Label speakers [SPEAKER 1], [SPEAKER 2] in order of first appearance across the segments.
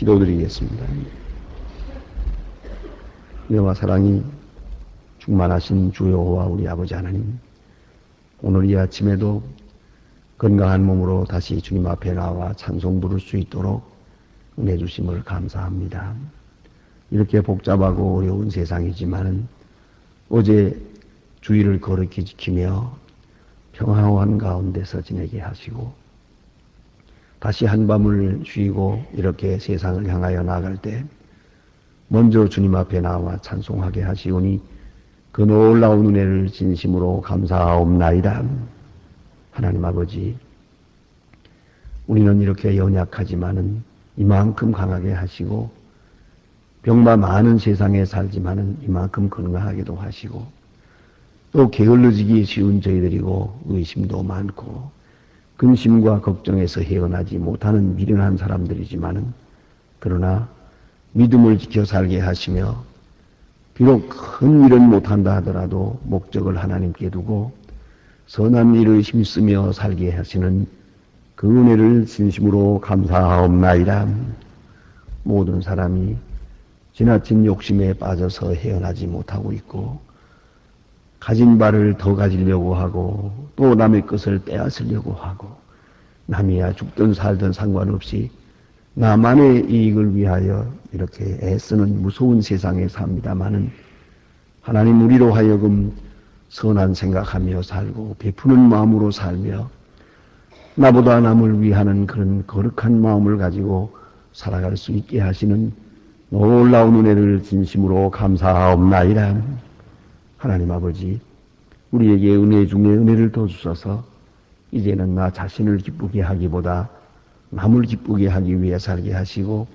[SPEAKER 1] 기도드리겠습니다. 은혜와 사랑이 충만하신 주 여호와 우리 아버지 하나님, 오늘 이 아침에도 건강한 몸으로 다시 주님 앞에 나와 찬송 부를 수 있도록 은혜 주심을 감사합니다. 이렇게 복잡하고 어려운 세상이지만 어제 주의를 거룩히 지키며 평화한 가운데서 지내게 하시고 다시 한밤을 쉬고 이렇게 세상을 향하여 나갈 때 먼저 주님 앞에 나와 찬송하게 하시오니 그 놀라운 은혜를 진심으로 감사하옵나이다. 하나님 아버지, 우리는 이렇게 연약하지만은 이만큼 강하게 하시고 병마 많은 세상에 살지만은 이만큼 건강하게도 하시고 또 게을러지기 쉬운 저희들이고 의심도 많고 근심과 걱정에서 헤어나지 못하는 미련한 사람들이지만은 그러나 믿음을 지켜 살게 하시며 비록 큰 일은 못한다 하더라도 목적을 하나님께 두고 선한 일을 힘쓰며 살게 하시는 그 은혜를 진심으로 감사하옵나이다. 모든 사람이 지나친 욕심에 빠져서 헤어나지 못하고 있고 가진 바를 더 가지려고 하고 또 남의 것을 빼앗으려고 하고 남이야 죽든 살든 상관없이 나만의 이익을 위하여 이렇게 애쓰는 무서운 세상에 삽니다마는 하나님 우리로 하여금 선한 생각하며 살고 베푸는 마음으로 살며 나보다 남을 위하는 그런 거룩한 마음을 가지고 살아갈 수 있게 하시는 놀라운 은혜를 진심으로 감사하옵나이다. 하나님 아버지, 우리에게 은혜 중에 은혜를 더 주셔서 이제는 나 자신을 기쁘게 하기보다 남을 기쁘게 하기 위해 살게 하시고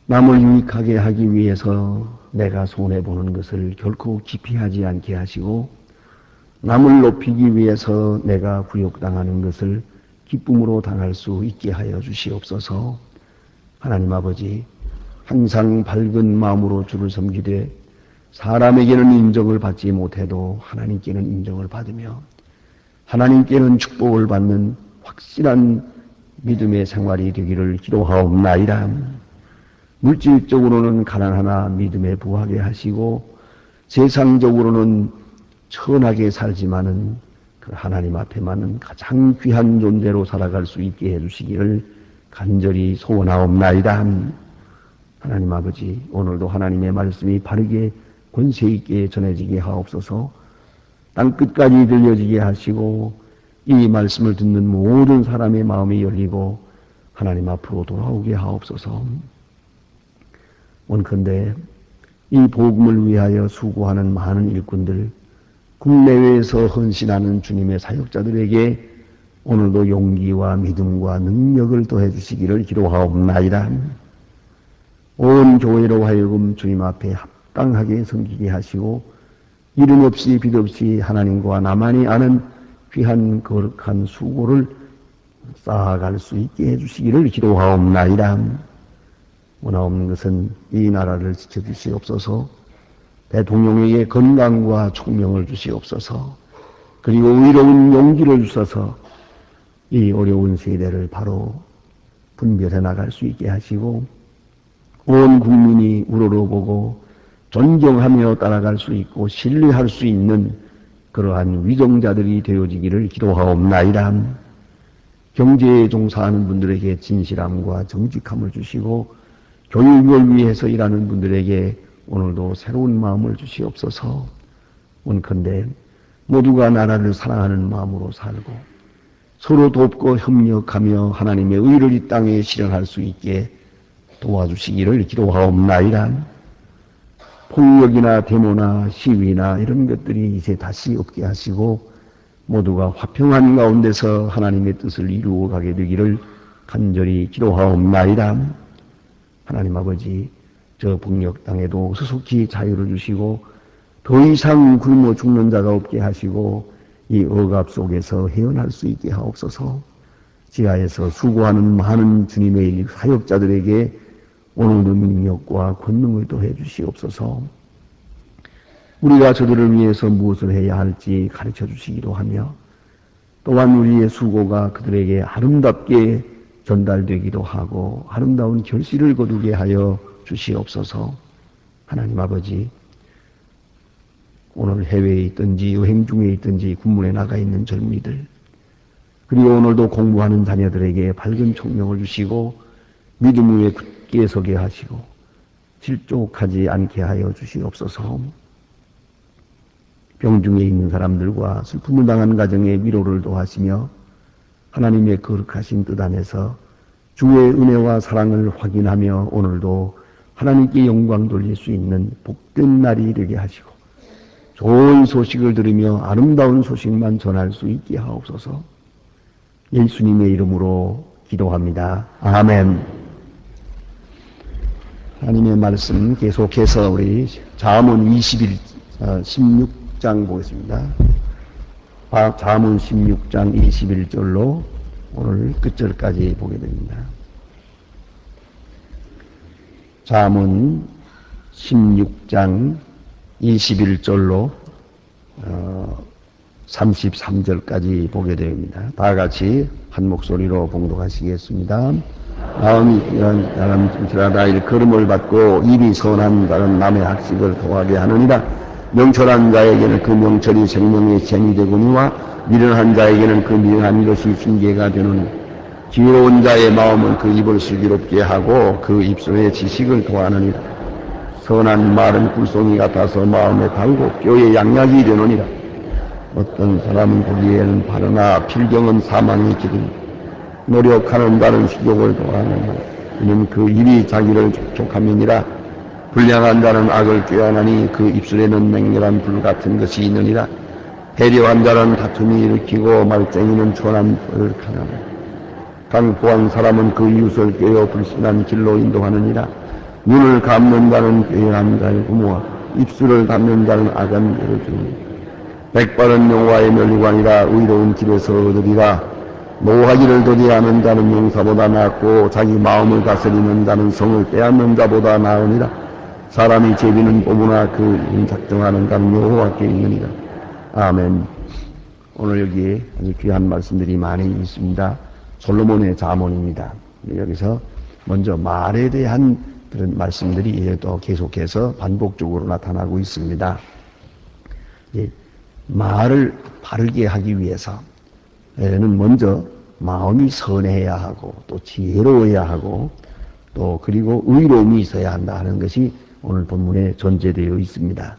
[SPEAKER 1] 남을 유익하게 하기 위해서 내가 손해보는 것을 결코 기피하지 않게 하시고 남을 높이기 위해서 내가 굴욕당하는 것을 기쁨으로 당할 수 있게 하여 주시옵소서. 하나님 아버지, 항상 밝은 마음으로 주를 섬기되 사람에게는 인정을 받지 못해도 하나님께는 인정을 받으며 하나님께는 축복을 받는 확실한 믿음의 생활이 되기를 기도하옵나이다. 물질적으로는 가난하나 믿음에 부하게 하시고 세상적으로는 천하게 살지만은 그 하나님 앞에만은 가장 귀한 존재로 살아갈 수 있게 해주시기를 간절히 소원하옵나이다. 하나님 아버지, 오늘도 하나님의 말씀이 바르게 권세 있게 전해지게 하옵소서. 땅끝까지 들려지게 하시고 이 말씀을 듣는 모든 사람의 마음이 열리고 하나님 앞으로 돌아오게 하옵소서. 원컨대 이 복음을 위하여 수고하는 많은 일꾼들, 국내외에서 헌신하는 주님의 사역자들에게 오늘도 용기와 믿음과 능력을 더해 주시기를 기도하옵나이다. 온 교회로 하여금 주님 앞에 합당하게 섬기게 하시고 이름 없이 빛 없이 하나님과 나만이 아는 귀한 거룩한 수고를 쌓아갈 수 있게 해주시기를 기도하옵나이다. 원하옵는 것은 이 나라를 지켜주시옵소서. 대통령에게 건강과 총명을 주시옵소서. 그리고 의로운 용기를 주셔서 이 어려운 세대를 바로 분별해 나갈 수 있게 하시고 온 국민이 우러러보고 존경하며 따라갈 수 있고 신뢰할 수 있는 그러한 위정자들이 되어지기를 기도하옵나이다. 경제에 종사하는 분들에게 진실함과 정직함을 주시고 교육을 위해서 일하는 분들에게 오늘도 새로운 마음을 주시옵소서. 원컨대 모두가 나라를 사랑하는 마음으로 살고 서로 돕고 협력하며 하나님의 의를 이 땅에 실현할 수 있게 도와주시기를 기도하옵나이다. 폭력이나 데모나 시위나 이런 것들이 이제 다시 없게 하시고 모두가 화평한 가운데서 하나님의 뜻을 이루어가게 되기를 간절히 기도하옵나이다. 하나님 아버지, 저 북녘 땅에도 수속히 자유를 주시고 더 이상 굶어 죽는 자가 없게 하시고 이 억압 속에서 헤어날 수 있게 하옵소서. 지하에서 수고하는 많은 주님의 사역자들에게 오늘도 능력과 권능을 더해 주시옵소서. 우리가 저들을 위해서 무엇을 해야 할지 가르쳐 주시기도 하며 또한 우리의 수고가 그들에게 아름답게 전달되기도 하고 아름다운 결실을 거두게 하여 주시옵소서. 하나님 아버지, 오늘 해외에 있든지 여행 중에 있든지 군문에 나가 있는 젊은이들, 그리고 오늘도 공부하는 자녀들에게 밝은 총명을 주시고 믿음 위에 굳게 서게 하시고 실족하지 않게 하여 주시옵소서. 병중에 있는 사람들과 슬픔을 당한 가정의 위로를 도하시며 하나님의 거룩하신 뜻 안에서 주의 은혜와 사랑을 확인하며 오늘도 하나님께 영광 돌릴 수 있는 복된 날이 되게 하시고 좋은 소식을 들으며 아름다운 소식만 전할 수 있게 하옵소서. 예수님의 이름으로 기도합니다. 아멘. 하나님의 말씀 계속해서 우리 잠언 16장 보겠습니다. 잠언 16장 21절로 오늘 끝절까지 보게 됩니다. 잠언 16장 21절로 33절까지 보게 됩니다. 다 같이 한 목소리로 봉독하시겠습니다. 마음이 귀한 사람 진실하다 일컬음을 받고 입이 선한 자는 남의 학식을 더하게 하느니라. 명철한 자에게는 그 명철이 생명의 쟁이 되거니와 미련한 자에게는 그 미련한 것이 징계가 되느니 지혜로운 자의 마음은 그 입을 슬기롭게 하고 그 입술에 지식을 더하느니라. 선한 말은 꿀송이 같아서 마음에 달고 뼈에 양약이 되느니라. 어떤 사람은 보기에는 바르나 필경은 사망의 길이니 노력하는 자는 식욕을 더하느니라. 이는 그 입이 자기를 촉촉함이니라. 불량한 자는 악을 꾀하나니 그 입술에는 맹렬한 불 같은 것이 있느니라. 배려한 자는 다툼이 일으키고 말쟁이는 천한 벌을 가나니 강포한 사람은 그 이웃을 꾀어 불신한 길로 인도하느니라. 눈을 감는 자는 꾀한 자의 부모와 입술을 닫는 자는 악한 예를 주니 백발은 여호와의 멸류관이라. 의로운 길에서 얻으리라. 노하기를 더디하는 자는 용사보다 낫고 자기 마음을 다스리는 자는 성을 빼앗는 자보다 나으니라. 사람이 제비는 뽑으나 그 일 작정하는 자는 여호와께 있느니라. 아멘. 오늘 여기에 아주 귀한 말씀들이 많이 있습니다. 솔로몬의 잠언입니다. 여기서 먼저 말에 대한 그런 말씀들이 또 계속해서 반복적으로 나타나고 있습니다. 말을 바르게 하기 위해서는 먼저 마음이 선해야 하고 또 지혜로워야 하고 또 그리고 의로움이 있어야 한다 하는 것이 오늘 본문에 전제되어 있습니다.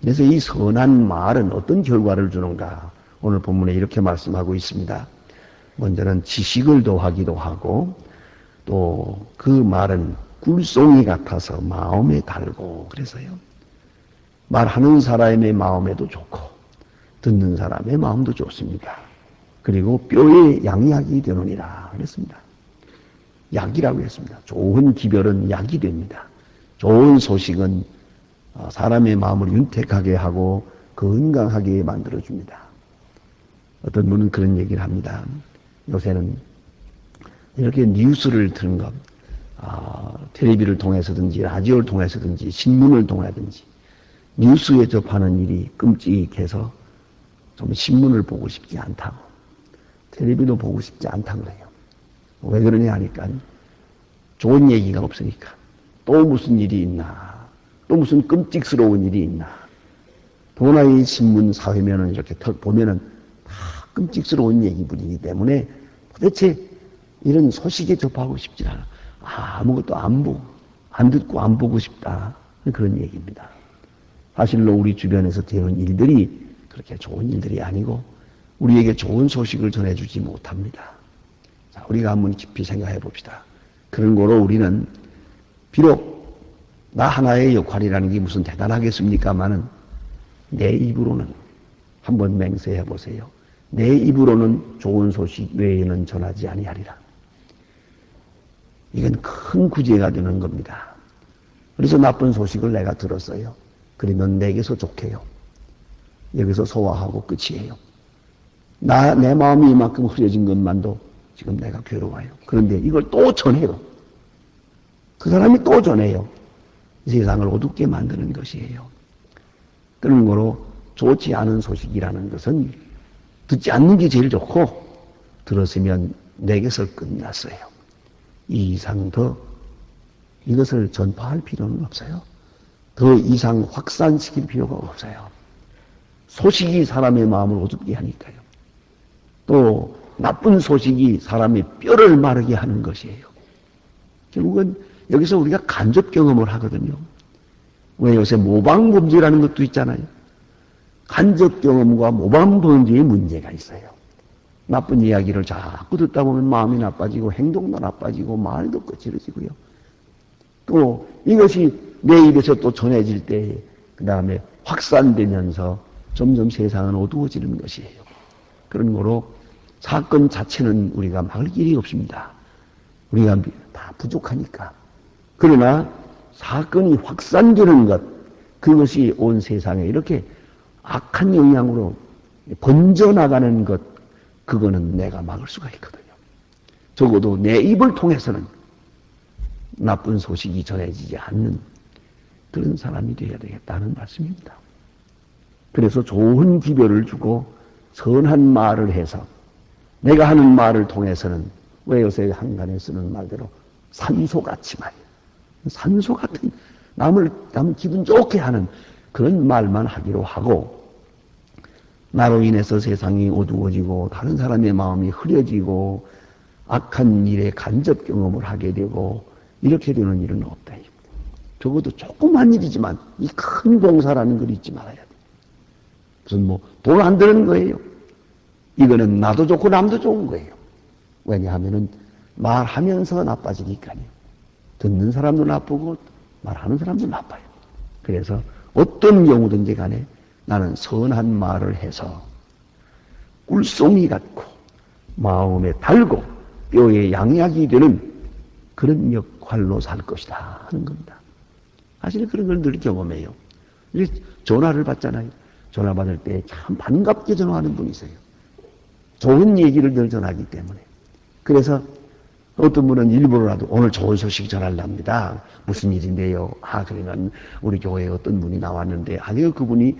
[SPEAKER 1] 그래서 이 선한 말은 어떤 결과를 주는가? 오늘 본문에 이렇게 말씀하고 있습니다. 먼저는 지식을 더하기도 하고 또 그 말은 꿀송이 같아서 마음에 달고 그래서요. 말하는 사람의 마음에도 좋고 듣는 사람의 마음도 좋습니다. 그리고 뼈에 양약이 되느니라 그랬습니다. 약이라고 했습니다. 좋은 기별은 약이 됩니다. 좋은 소식은 사람의 마음을 윤택하게 하고 건강하게 만들어줍니다. 어떤 분은 그런 얘기를 합니다. 요새는 이렇게 뉴스를 듣는 것, 텔레비를 통해서든지 라디오를 통해서든지 신문을 통해서든지 뉴스에 접하는 일이 끔찍해서 좀 신문을 보고 싶지 않다고 텔레비도 보고 싶지 않다고 그래요. 왜 그러냐 하니까 좋은 얘기가 없으니까 또 무슨 일이 있나 또 무슨 끔찍스러운 일이 있나 더구나 이 신문 사회면은 이렇게 턱 보면은 다 끔찍스러운 얘기뿐이기 때문에 도대체 이런 소식에 접하고 싶지 않아. 아무것도 안 보고 안 듣고 안 보고 싶다 그런 얘기입니다. 사실로 우리 주변에서 되는 일들이 그렇게 좋은 일들이 아니고 우리에게 좋은 소식을 전해주지 못합니다. 자, 우리가 한번 깊이 생각해 봅시다. 그런 거로 우리는 비록 나 하나의 역할이라는 게 무슨 대단하겠습니까마는 내 입으로는 한번 맹세해 보세요. 내 입으로는 좋은 소식 외에는 전하지 아니하리라. 이건 큰 구제가 되는 겁니다. 그래서 나쁜 소식을 내가 들었어요. 그러면 내게서 좋게요. 여기서 소화하고 끝이에요. 내 마음이 이만큼 흐려진 것만도 지금 내가 괴로워요. 그런데 이걸 또 전해요. 그 사람이 또 전해요. 이 세상을 어둡게 만드는 것이에요. 그런 거로 좋지 않은 소식이라는 것은 듣지 않는 게 제일 좋고 들었으면 내게서 끝났어요. 이 이상 더 이것을 전파할 필요는 없어요. 더 이상 확산시킬 필요가 없어요. 소식이 사람의 마음을 어둡게 하니까요. 또 나쁜 소식이 사람의 뼈를 마르게 하는 것이에요. 결국은 여기서 우리가 간접 경험을 하거든요. 왜 요새 모방범죄라는 것도 있잖아요. 간접 경험과 모방범죄의 문제가 있어요. 나쁜 이야기를 자꾸 듣다 보면 마음이 나빠지고 행동도 나빠지고 말도 거칠어지고요. 또 이것이 내 입에서 또 전해질 때 그 다음에 확산되면서 점점 세상은 어두워지는 것이에요. 그런 거로 사건 자체는 우리가 막을 길이 없습니다. 우리가 다 부족하니까. 그러나 사건이 확산되는 것, 그것이 온 세상에 이렇게 악한 영향으로 번져나가는 것, 그거는 내가 막을 수가 있거든요. 적어도 내 입을 통해서는 나쁜 소식이 전해지지 않는 그런 사람이 되어야 되겠다는 말씀입니다. 그래서 좋은 기별을 주고 선한 말을 해서 내가 하는 말을 통해서는 왜 요새 한간에 쓰는 말대로 산소같이 말이에요. 산소 같은 남을 기분 좋게 하는 그런 말만 하기로 하고 나로 인해서 세상이 어두워지고 다른 사람의 마음이 흐려지고 악한 일에 간접 경험을 하게 되고 이렇게 되는 일은 없다. 적어도 조그만 일이지만 이 큰 공사라는 걸 잊지 말아야 돼. 무슨 뭐 돈 안 드는 거예요. 이거는 나도 좋고 남도 좋은 거예요. 왜냐하면은 말하면서 나빠지니까요. 듣는 사람도 나쁘고 말하는 사람도 나빠요. 그래서 어떤 경우든지 간에 나는 선한 말을 해서 꿀송이 같고 마음에 달고 뼈에 양약이 되는 그런 역할로 살 것이다 하는 겁니다. 사실 그런 걸 늘 경험해요. 전화를 받잖아요. 전화 받을 때 참 반갑게 전화하는 분이 있어요. 좋은 얘기를 늘 전하기 때문에. 그래서 어떤 분은 일부러라도 오늘 좋은 소식 전하랍니다. 무슨 일인데요? 그러면 우리 교회에 어떤 분이 나왔는데, 그분이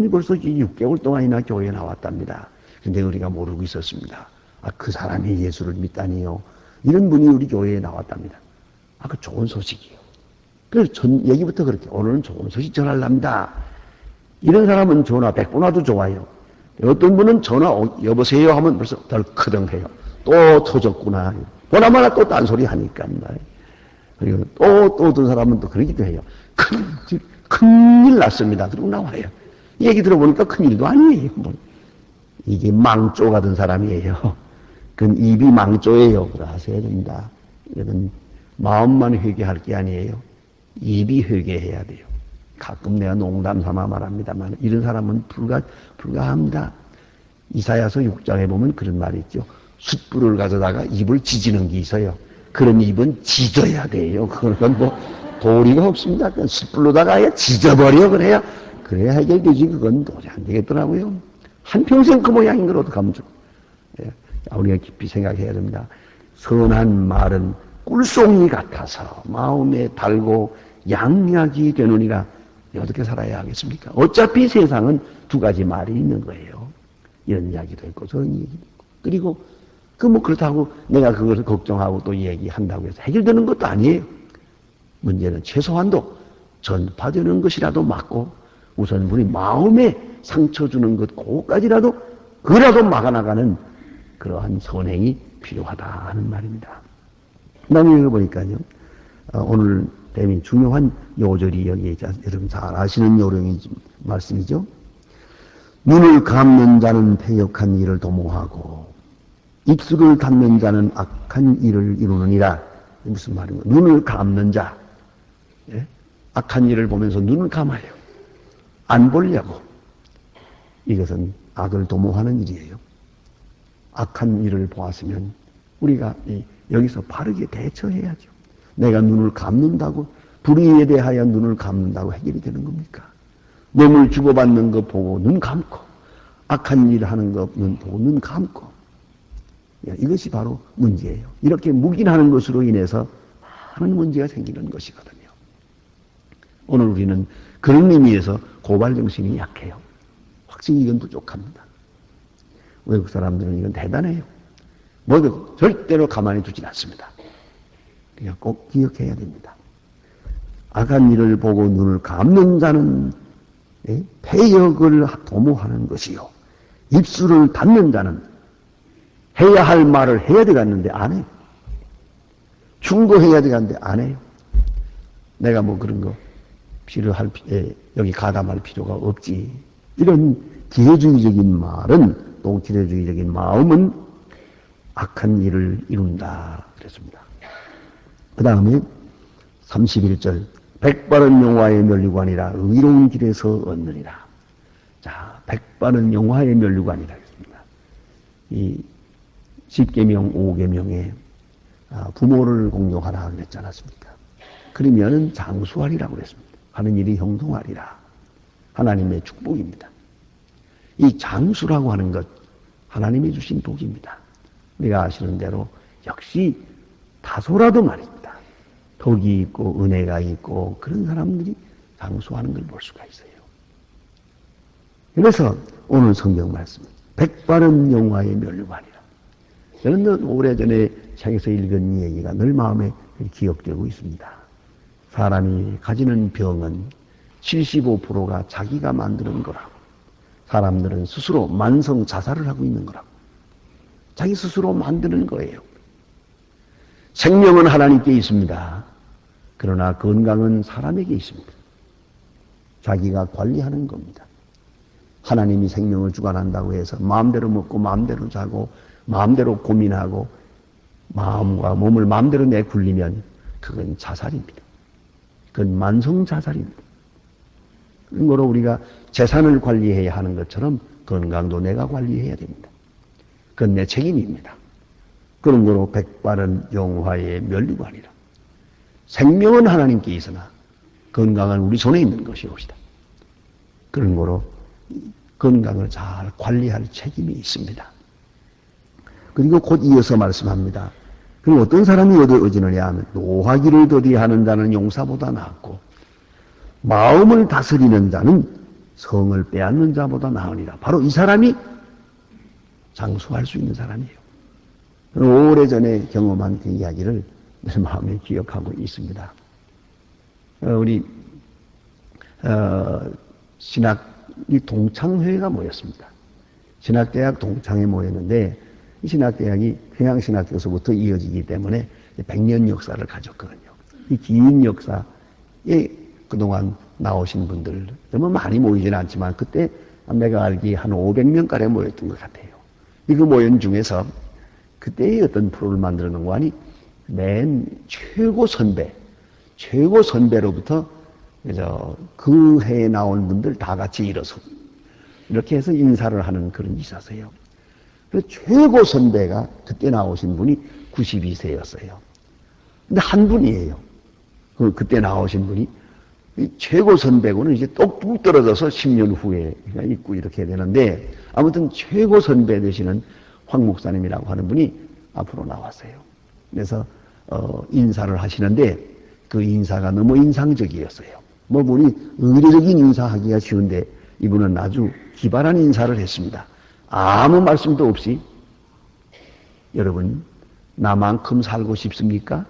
[SPEAKER 1] 벌써 6개월 동안이나 교회에 나왔답니다. 근데 우리가 모르고 있었습니다. 그 사람이 예수를 믿다니요. 이런 분이 우리 교회에 나왔답니다. 그 좋은 소식이요. 그래서 얘기부터 그렇게, 오늘은 좋은 소식 전하랍니다. 이런 사람은 전화 100번 와도 좋아요. 어떤 분은 전화 여보세요 하면 벌써 덜커덩해요. 또 터졌구나. 보나마나 또 딴소리 하니까. 그리고 또 어떤 사람은 또 그러기도 해요. 큰일 났습니다. 그러고 나와요. 얘기 들어보니까 큰일도 아니에요. 이게 망조 같은 사람이에요. 그건 입이 망조예요. 그래 하셔야 됩니다. 이건 마음만 회개할 게 아니에요. 입이 회개해야 돼요. 가끔 내가 농담 삼아 말합니다만 이런 사람은 불가합니다. 이사야서 6장에 보면 그런 말이 있죠. 숯불을 가져다가 입을 지지는 게 있어요. 그런 입은 지져야 돼요. 그건 뭐 도리가 없습니다. 그냥 숯불로다가 아예 지져버려 그래야 해결되지. 그건 도저히 안 되겠더라고요. 한평생 그 모양인 걸 어떡하면 좋고. 우리가 깊이 생각해야 됩니다. 선한 말은 꿀송이 같아서 마음에 달고 양약이 되느니라. 어떻게 살아야 하겠습니까? 어차피 세상은 두 가지 말이 있는 거예요. 이런 이야기도 있고 저런 얘기도 있고. 그리고 그렇다고 내가 그것을 걱정하고 또 얘기한다고 해서 해결되는 것도 아니에요. 문제는 최소한도 전파되는 것이라도 막고 우선 우리 마음에 상처 주는 것 그거라도 막아나가는 그러한 선행이 필요하다 하는 말입니다. 나중에 보니까요. 오늘 대미 중요한 요절이 여기에 여러분 잘 아시는 말씀이죠. 눈을 감는 자는 패역한 일을 도모하고 입술을 닫는 자는 악한 일을 이루느니라. 무슨 말인가? 눈을 감는 자, 악한 일을 보면서 눈을 감아요. 안 보려고. 이것은 악을 도모하는 일이에요. 악한 일을 보았으면 우리가 여기서 바르게 대처해야죠. 내가 눈을 감는다고, 불의에 대하여 눈을 감는다고 해결이 되는 겁니까? 뇌물 주고받는 거 보고 눈 감고, 악한 일 하는 거 보고 눈 감고. 이것이 바로 문제예요. 이렇게 묵인하는 것으로 인해서 많은 문제가 생기는 것이거든요. 오늘 우리는 그런 의미에서 고발정신이 약해요. 확실히 이건 부족합니다. 외국 사람들은 이건 대단해요. 절대로 가만히 두진 않습니다. 우리가 꼭 기억해야 됩니다. 악한 일을 보고 눈을 감는 자는 패역을 도모하는 것이요. 입술을 닫는 자는 해야 할 말을 해야 되겠는데 안 해요. 충고해야 되겠는데 안 해요. 내가 뭐 그런 거 필요할, 여기 가담할 필요가 없지. 이런 기회주의적인 말은, 또 기회주의적인 마음은 악한 일을 이룬다. 그랬습니다. 그 다음에 31절. 백바른 용화의 멸류관이라 의로운 길에서 얻느니라. 자, 백바른 용화의 멸류관이라 했습니다. 이 10계명, 5계명에 부모를 공경하라 그랬지 않았습니까? 그러면은 장수하리라고 그랬습니다. 하는 일이 형통하리라. 하나님의 축복입니다. 이 장수라고 하는 것, 하나님이 주신 복입니다. 우리가 아시는 대로 역시 다소라도 말입니다. 덕이 있고 은혜가 있고 그런 사람들이 장수하는 걸 볼 수가 있어요. 그래서 오늘 성경 말씀, 백바른 용화의 멸류관이라. 저는 오래전에 책에서 읽은 이 얘기가 늘 마음에 기억되고 있습니다. 사람이 가지는 병은 75%가 자기가 만드는 거라고. 사람들은 스스로 만성 자살을 하고 있는 거라고. 자기 스스로 만드는 거예요. 생명은 하나님께 있습니다. 그러나 건강은 사람에게 있습니다. 자기가 관리하는 겁니다. 하나님이 생명을 주관한다고 해서 마음대로 먹고 마음대로 자고 마음대로 고민하고 마음과 몸을 마음대로 내굴리면 그건 자살입니다. 그건 만성 자살입니다. 그런 거로 우리가 재산을 관리해야 하는 것처럼 건강도 내가 관리해야 됩니다. 그건 내 책임입니다. 그런 거로 백바른 용화의 멸류관이라. 생명은 하나님께 있으나 건강은 우리 손에 있는 것이옵시다. 그런 거로 건강을 잘 관리할 책임이 있습니다. 그리고 곧 이어서 말씀합니다. 그리고 어떤 사람이 얻으느냐 하면 노하기를 더디하는 자는 용사보다 낫고 마음을 다스리는 자는 성을 빼앗는 자보다 나으니라. 바로 이 사람이 장수할 수 있는 사람이에요. 오래전에 경험한 그 이야기를 내 마음에 기억하고 있습니다. 우리 신학이 동창회가 모였습니다. 신학대학 동창회 모였는데 이 신학대학이 평양신학교에서부터 이어지기 때문에 100년 역사를 가졌거든요. 이 긴 역사에 그동안 나오신 분들 너무 많이 모이지는 않지만 그때 내가 알기에 한 500명가량 모였던 것 같아요. 이 그 모연 중에서 그때의 어떤 프로를 만들어 놓은 거 아니 맨 최고 선배로부터 그 해에 나온 분들 다 같이 일어서 이렇게 해서 인사를 하는 그런 이사세요. 그 최고 선배가 그때 나오신 분이 92세였어요. 근데 한 분이에요. 그때 나오신 분이 최고 선배고는 이제 똑뚝 떨어져서 10년 후에 있고 이렇게 되는데 아무튼 최고 선배 되시는 황 목사님이라고 하는 분이 앞으로 나왔어요. 그래서 인사를 하시는데 그 인사가 너무 인상적이었어요. 뭐 보니 의례적인 인사하기가 쉬운데 이분은 아주 기발한 인사를 했습니다. 아무 말씀도 없이 여러분 나만큼 살고 싶습니까?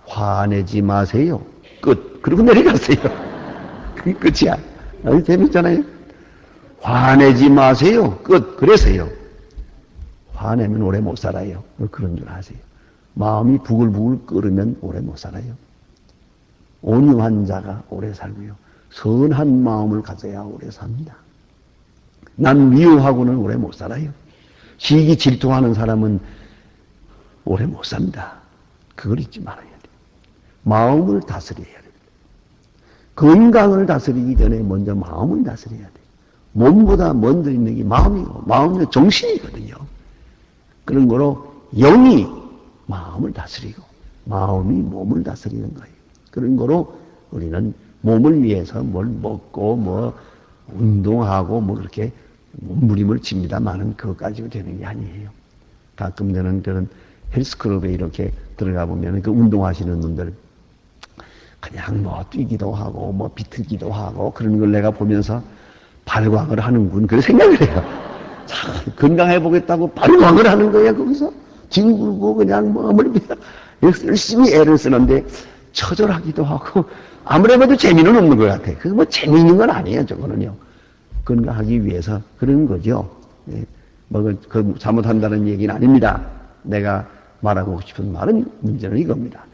[SPEAKER 1] 화내지 마세요. 끝. 그리고 내려갔어요. 그게 끝이야. 아주 재밌잖아요. 화내지 마세요. 끝. 그래서요. 화내면 오래 못 살아요. 그런 줄 아세요. 마음이 부글부글 끓으면 오래 못 살아요. 온유한 자가 오래 살고요. 선한 마음을 가져야 오래 삽니다. 난 미워하고는 오래 못 살아요. 시기 질투하는 사람은 오래 못 삽니다. 그걸 잊지 말아야 돼요. 마음을 다스려야 돼요. 건강을 다스리기 전에 먼저 마음을 다스려야 돼요. 몸보다 먼저 있는 게 마음이고 마음은 정신이거든요. 그런 거로 영이 마음을 다스리고 마음이 몸을 다스리는 거예요. 그런 거로 우리는 몸을 위해서 뭘 먹고 뭐 운동하고 뭐 그렇게 몸부림을 칩니다만은 그것 가지고 되는 게 아니에요. 가끔 저는 그런 헬스클럽에 이렇게 들어가 보면 그 운동하시는 분들 그냥 뭐 뛰기도 하고 뭐 비틀기도 하고 그런 걸 내가 보면서 발광을 하는군 그런 생각을 해요. 참 건강해 보겠다고 발광을 하는 거야 거기서 뒹굴고 그냥 뭐 열심히 애를 쓰는데 처절하기도 하고 아무래도 재미는 없는 것 같아요. 그거 뭐 재미있는 건 아니에요. 저거는요. 건강하기 위해서 그런 거죠. 예. 그 잘못한다는 얘기는 아닙니다. 내가 말하고 싶은 말은 문제는 이겁니다.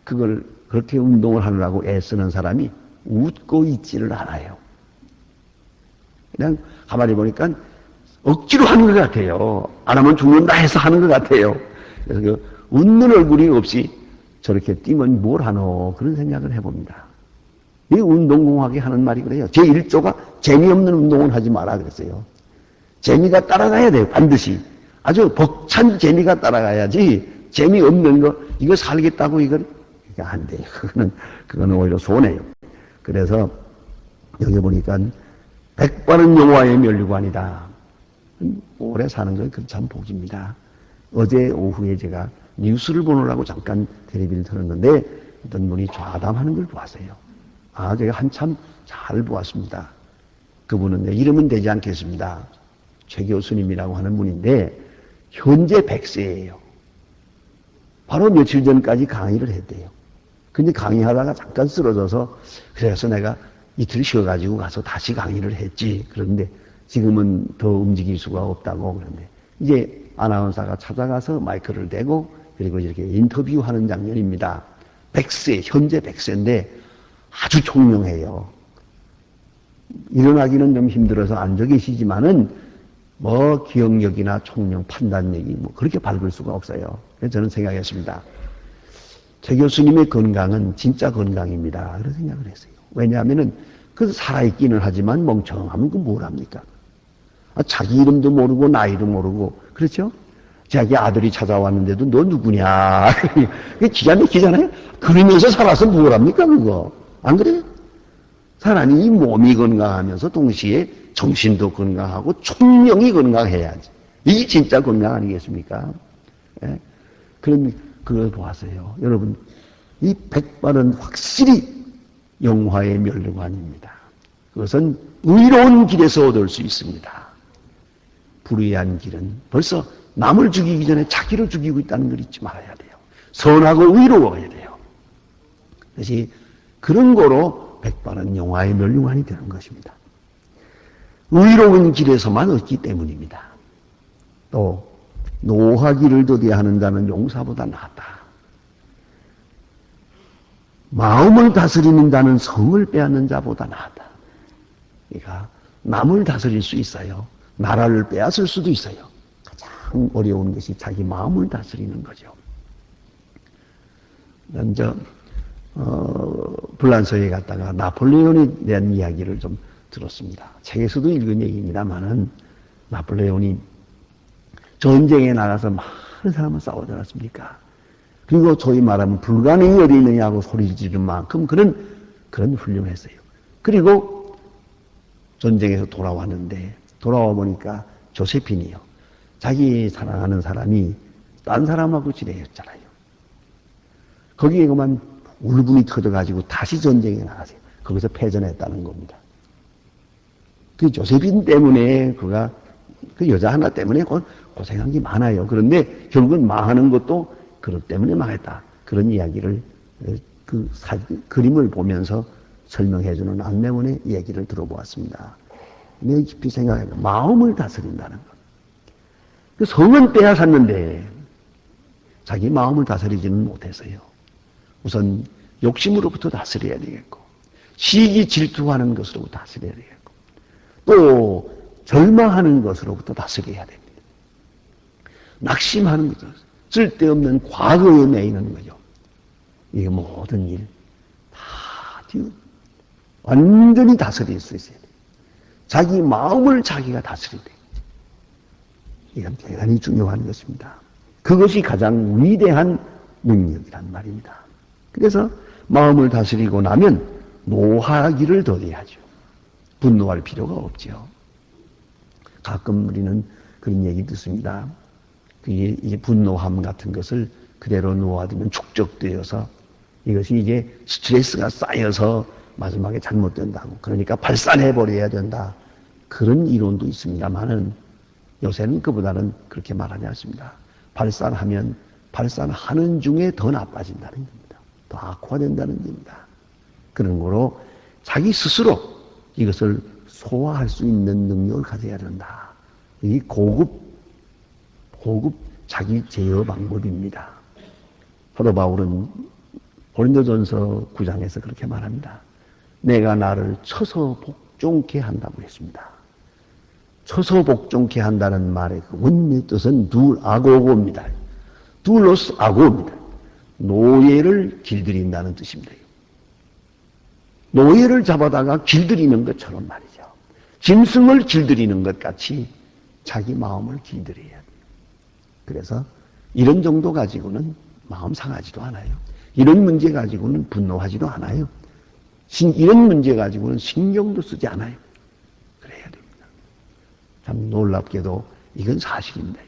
[SPEAKER 1] 그걸 그렇게 운동을 하느라고 애쓰는 사람이 웃고 있지를 않아요. 그냥 가만히 보니까 억지로 하는 것 같아요. 안 하면 죽는다 해서 하는 것 같아요. 그래서 그 웃는 얼굴이 없이 저렇게 뛰면 뭘 하노 그런 생각을 해봅니다. 이 운동공학이 하는 말이 그래요. 제1조가 재미없는 운동은 하지 마라 그랬어요. 재미가 따라가야 돼요. 반드시. 아주 벅찬 재미가 따라가야지 재미없는 거 이거 살겠다고 이건 안 돼요. 그거는 오히려 손해요. 그래서 여기 보니까 백발은 용화의 면류관이다. 오래 사는 건 그 참 복입니다. 어제 오후에 제가 뉴스를 보느라고 잠깐 텔레비를 틀었는데 어떤 분이 좌담하는 걸 보았어요. 제가 한참 잘 보았습니다. 그분은 내 이름은 되지 않겠습니다. 최 교수님이라고 하는 분인데 현재 100세예요. 바로 며칠 전까지 강의를 했대요. 근데 강의하다가 잠깐 쓰러져서 그래서 내가 이틀 쉬어가지고 가서 다시 강의를 했지. 그런데 지금은 더 움직일 수가 없다고 그러는데 이제 아나운서가 찾아가서 마이크를 대고 그리고 이렇게 인터뷰하는 장면입니다. 100세, 현재 100세인데 아주 총명해요. 일어나기는 좀 힘들어서 앉아 계시지만은 뭐 기억력이나 총명, 판단력이 뭐 그렇게 밝을 수가 없어요. 그래서 저는 생각했습니다. 최 교수님의 건강은 진짜 건강입니다. 그런 생각을 했어요. 왜냐하면은 그 살아있기는 하지만 멍청하면 그 뭘 합니까? 자기 이름도 모르고 나이도 모르고 그렇죠? 자기 아들이 찾아왔는데도 너 누구냐? 그게 기가 막히잖아요. 그러면서 살아서 뭘 합니까 그거? 안 그래요? 사람이 이 몸이 건강하면서 동시에 정신도 건강하고 총명이 건강해야지. 이게 진짜 건강 아니겠습니까? 예? 그걸 보았어요. 여러분, 이 백발은 확실히 영화의 면류관입니다. 그것은 의로운 길에서 얻을 수 있습니다. 불의한 길은 벌써 남을 죽이기 전에 자기를 죽이고 있다는 걸 잊지 말아야 돼요. 선하고 의로워야 돼요. 그래서 그런 거로 백발은 영화의 면류관이 되는 것입니다. 의로운 길에서만 얻기 때문입니다. 또 노하기를 더디하는 자는 용사보다 낫다. 마음을 다스리는 자는 성을 빼앗는 자보다 낫다. 그러니까 남을 다스릴 수 있어요. 나라를 빼앗을 수도 있어요. 가장 어려운 것이 자기 마음을 다스리는 거죠. 먼저 불란서에 갔다가 나폴레온에 대한 이야기를 좀 들었습니다. 책에서도 읽은 얘기입니다만은 나폴레온이 전쟁에 나가서 많은 사람을 싸우지 않았습니까? 그리고 소위 말하면 불가능이 어디 있느냐고 소리 지르는 만큼 그런 훌륭을 했어요. 그리고 전쟁에서 돌아왔는데 돌아와 보니까 조세핀이요. 자기 사랑하는 사람이 딴 사람하고 지내였잖아요. 거기에 그만 울분이 터져가지고 다시 전쟁에 나가세요. 거기서 패전했다는 겁니다. 그 조세핀 때문에 그가 그 여자 하나 때문에 고생한 게 많아요. 그런데 결국은 망하는 것도 그것 때문에 망했다. 그런 이야기를 그림을 보면서 설명해주는 안내원의 얘기를 들어보았습니다. 내 깊이 생각해요. 마음을 다스린다는 것. 그 성은 빼앗았는데 자기 마음을 다스리지는 못했어요. 우선 욕심으로부터 다스려야 되겠고 시기 질투하는 것으로부터 다스려야 되겠고 또 절망하는 것으로부터 다스려야 됩니다. 낙심하는 거죠. 쓸데없는 과거에 매이는 거죠. 이게 모든 일 다 완전히 다스릴 수 있어야 돼요. 자기 마음을 자기가 다스려야 돼요. 이건 대단히 중요한 것입니다. 그것이 가장 위대한 능력이란 말입니다. 그래서 마음을 다스리고 나면 노하기를 더디하죠. 분노할 필요가 없죠. 가끔 우리는 그런 얘기 듣습니다. 그게 이제 분노함 같은 것을 그대로 놓아두면 축적되어서 이것이 이제 스트레스가 쌓여서 마지막에 잘못된다고. 그러니까 발산해버려야 된다. 그런 이론도 있습니다만은 요새는 그보다는 그렇게 말하지 않습니다. 발산하면 발산하는 중에 더 나빠진다는 겁니다. 더 악화된다는 겁니다. 그런 거로 자기 스스로 이것을 소화할 수 있는 능력을 가져야 된다. 이 고급 자기 제어 방법입니다. 사도 바울은 고린도전서 9장에서 그렇게 말합니다. 내가 나를 쳐서 복종케 한다고 했습니다. 쳐서 복종케 한다는 말의 그 원문의 뜻은 둘아고고입니다. 둘로스 아고입니다. 노예를 길들인다는 뜻입니다. 노예를 잡아다가 길들이는 것처럼 말이죠. 짐승을 길들이는 것 같이 자기 마음을 길들여야 돼요. 그래서 이런 정도 가지고는 마음 상하지도 않아요. 이런 문제 가지고는 분노하지도 않아요. 이런 문제 가지고는 신경도 쓰지 않아요. 그래야 됩니다. 참 놀랍게도 이건 사실입니다.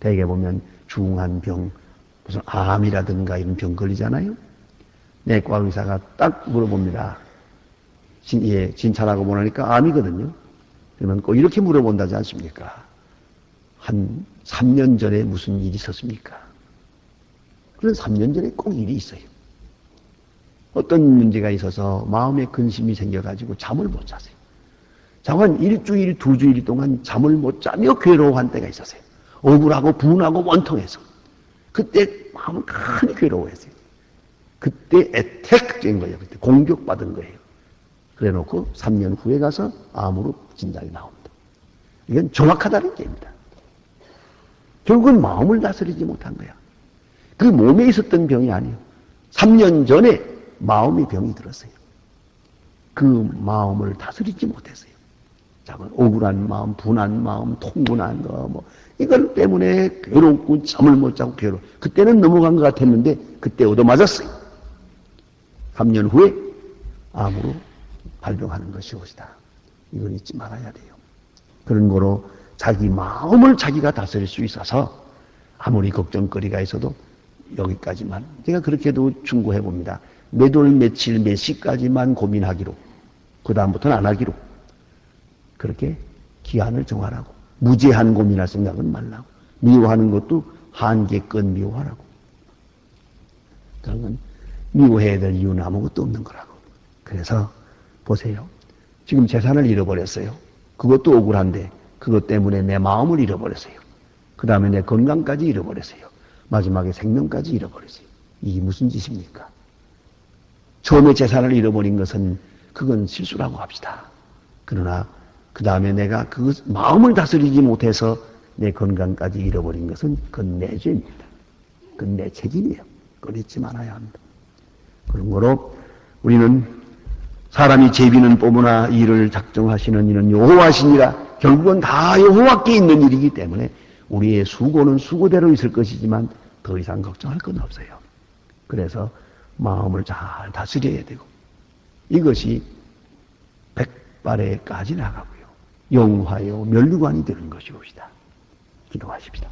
[SPEAKER 1] 대개 보면 중한 병, 무슨 암이라든가 이런 병 걸리잖아요. 내과 의사가 딱 물어봅니다. 진찰하고 보니까 암이거든요. 그러면 꼭 이렇게 물어본다지 않습니까? 한 3년 전에 무슨 일이 있었습니까? 그런 3년 전에 꼭 일이 있어요. 어떤 문제가 있어서 마음에 근심이 생겨가지고 잠을 못 잤어요. 한 일주일, 2주일 동안 잠을 못 자며 괴로워한 때가 있었어요. 억울하고 분하고 원통해서. 그때 마음은 큰 괴로워했어요. 그때 애택된 거예요. 그때 공격받은 거예요. 그래 놓고 3년 후에 가서 암으로 진단이 나옵니다. 이건 정확하다는 얘기입니다. 결국은 마음을 다스리지 못한 거야. 그 몸에 있었던 병이 아니에요. 3년 전에 마음이 병이 들었어요. 그 마음을 다스리지 못했어요. 억울한 마음, 분한 마음, 통분한 거, 이걸 때문에 괴롭고 잠을 못 자고 괴로워. 그때는 넘어간 것 같았는데 그때 얻어맞았어요. 3년 후에 암으로 발병하는 것이옵시다. 이걸 잊지 말아야 돼요. 그런 거로 자기 마음을 자기가 다스릴 수 있어서 아무리 걱정거리가 있어도 여기까지만. 제가 그렇게도 충고해 봅니다. 몇 월 며칠 몇 시까지만 고민하기로, 그 다음부터는 안 하기로. 그렇게 기한을 정하라고. 무제한 고민할 생각은 말라고. 미워하는 것도 한계껏 미워하라고. 그러면 미워해야 될 이유는 아무것도 없는 거라고. 그래서 보세요. 지금 재산을 잃어버렸어요. 그것도 억울한데 그것 때문에 내 마음을 잃어버렸어요. 그 다음에 내 건강까지 잃어버렸어요. 마지막에 생명까지 잃어버렸어요. 이게 무슨 짓입니까? 처음에 재산을 잃어버린 것은 그건 실수라고 합시다. 그러나 그 다음에 내가 그 마음을 다스리지 못해서 내 건강까지 잃어버린 것은 그건 내 죄입니다. 그건 내 책임이에요. 그걸 잊지 말아야 합니다. 그런 거로 우리는 사람이 제비는 뽑으나 이를 작정하시는 이는 여호와시니라. 결국은 다 여호와께 있는 일이기 때문에 우리의 수고는 수고대로 있을 것이지만 더 이상 걱정할 건 없어요. 그래서 마음을 잘 다스려야 되고 이것이 백발에까지 나가고요. 영화요 면류관이 되는 것이옵시다. 기도하십시다.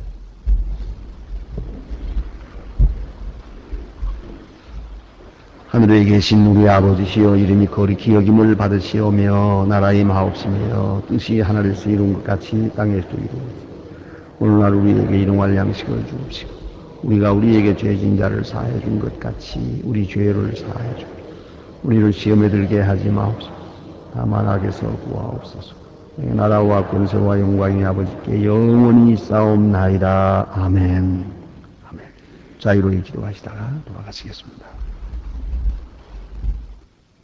[SPEAKER 1] 하늘에 계신 우리 아버지시여 이름이 거룩히 여김을 받으시오며 나라의 마옵시며 뜻이 하늘에서 이룬 것 같이 땅에서도 이루어지고 오늘날 우리에게 일용할 양식을 주옵시고 우리가 우리에게 죄진 자를 사하여 준 것 같이 우리 죄를 사하여 주옵시고 우리를 시험에 들게 하지 마옵소서. 다만 악에서 구하옵소서. 나라와 권세와 영광이 아버지께 영원히 있사옵나이다. 아멘. 아멘. 자유로이 기도하시다가 돌아가시겠습니다.